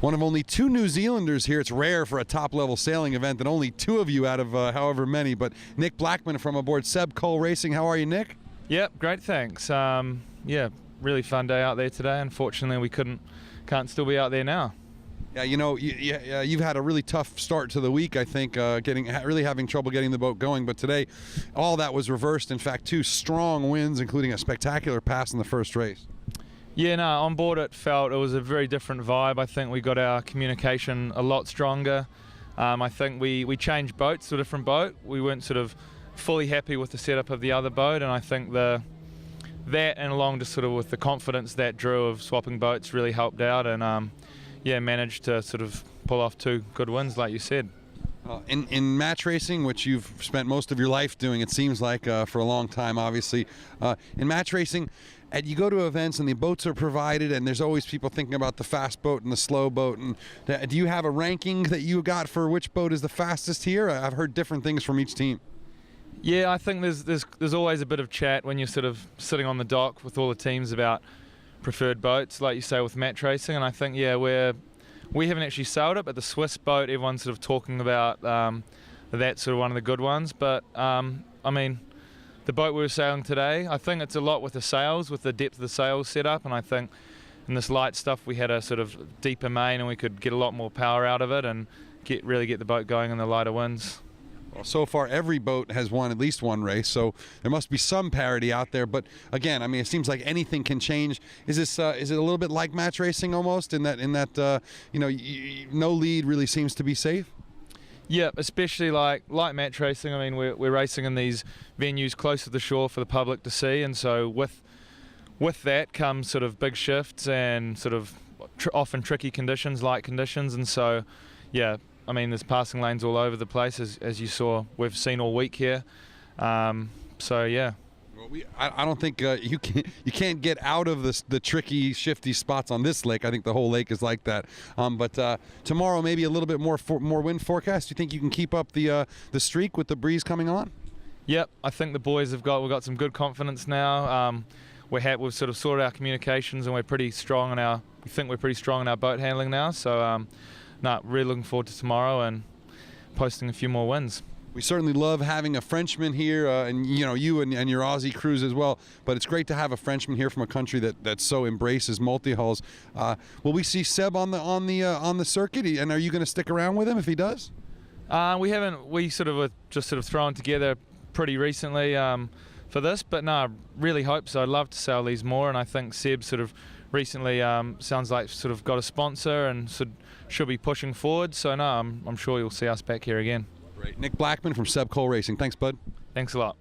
One of only 2 New Zealanders here. It's rare for a top-level sailing event that only 2 of you out of however many. But Nick Blackman from aboard Seb Col Racing. How are you, Nick? Yep, great, thanks. Yeah, really fun day out there today. Unfortunately, we can't still be out there now. Yeah, you know, you've had a really tough start to the week, I think, really having trouble getting the boat going. But today, all that was reversed. In fact, 2 strong wins, including a spectacular pass in the first race. Yeah, no, on board it was a very different vibe. I think we got our communication a lot stronger. I think we changed boats to a different boat. We weren't sort of fully happy with the setup of the other boat, and I think that and along just sort of with the confidence that drew of swapping boats really helped out, and yeah, managed to sort of pull off 2 good wins, like you said. In match racing, which you've spent most of your life doing, it seems like, for a long time, obviously. In match racing, you go to events and the boats are provided, and there's always people thinking about the fast boat and the slow boat. And do you have a ranking that you got for which boat is the fastest here? I've heard different things from each team. Yeah, I think there's always a bit of chat when you're sort of sitting on the dock with all the teams about preferred boats, like you say, with match racing. And I think, yeah, we haven't actually sailed it, but the Swiss boat, everyone's sort of talking about that's sort of one of the good ones. But I mean, the boat we were sailing today, I think it's a lot with the sails, with the depth of the sails set up, and I think in this light stuff we had a sort of deeper main and we could get a lot more power out of it and really get the boat going in the lighter winds. Well, so far every boat has won at least one race, so there must be some parity out there. But again, I mean, it seems like anything can change. Is this is it a little bit like match racing almost in that you know, no lead really seems to be safe? Yeah, especially like match racing. I mean, we're racing in these venues close to the shore for the public to see, and so with that comes sort of big shifts and sort of often tricky conditions, light conditions, and so yeah. I mean, there's passing lanes all over the place, as you saw, we've seen all week here. So yeah. Well, I don't think you can't get out of the tricky, shifty spots on this lake. I think the whole lake is like that. But tomorrow, maybe a little bit more wind forecast. Do you think you can keep up the streak with the breeze coming on? Yep, I think the boys we've got some good confidence now. We've sort of sorted our communications, and we're pretty strong we think we're pretty strong in our boat handling now. So. No, really looking forward to tomorrow and posting a few more wins. We certainly love having a Frenchman here, and you know, you and your Aussie crews as well. But it's great to have a Frenchman here from a country that so embraces multi-hulls. Will we see Seb on the circuit? And are you going to stick around with him if he does? We haven't. We sort of were just sort of thrown together pretty recently for this, but no, I really hope so. I'd love to sail these more, and I think Seb sort of recently sounds like sort of got a sponsor and should be pushing forward. So no, I'm sure you'll see us back here again. Great. Nick Blackman from Seb Col Racing. Thanks, bud. Thanks a lot.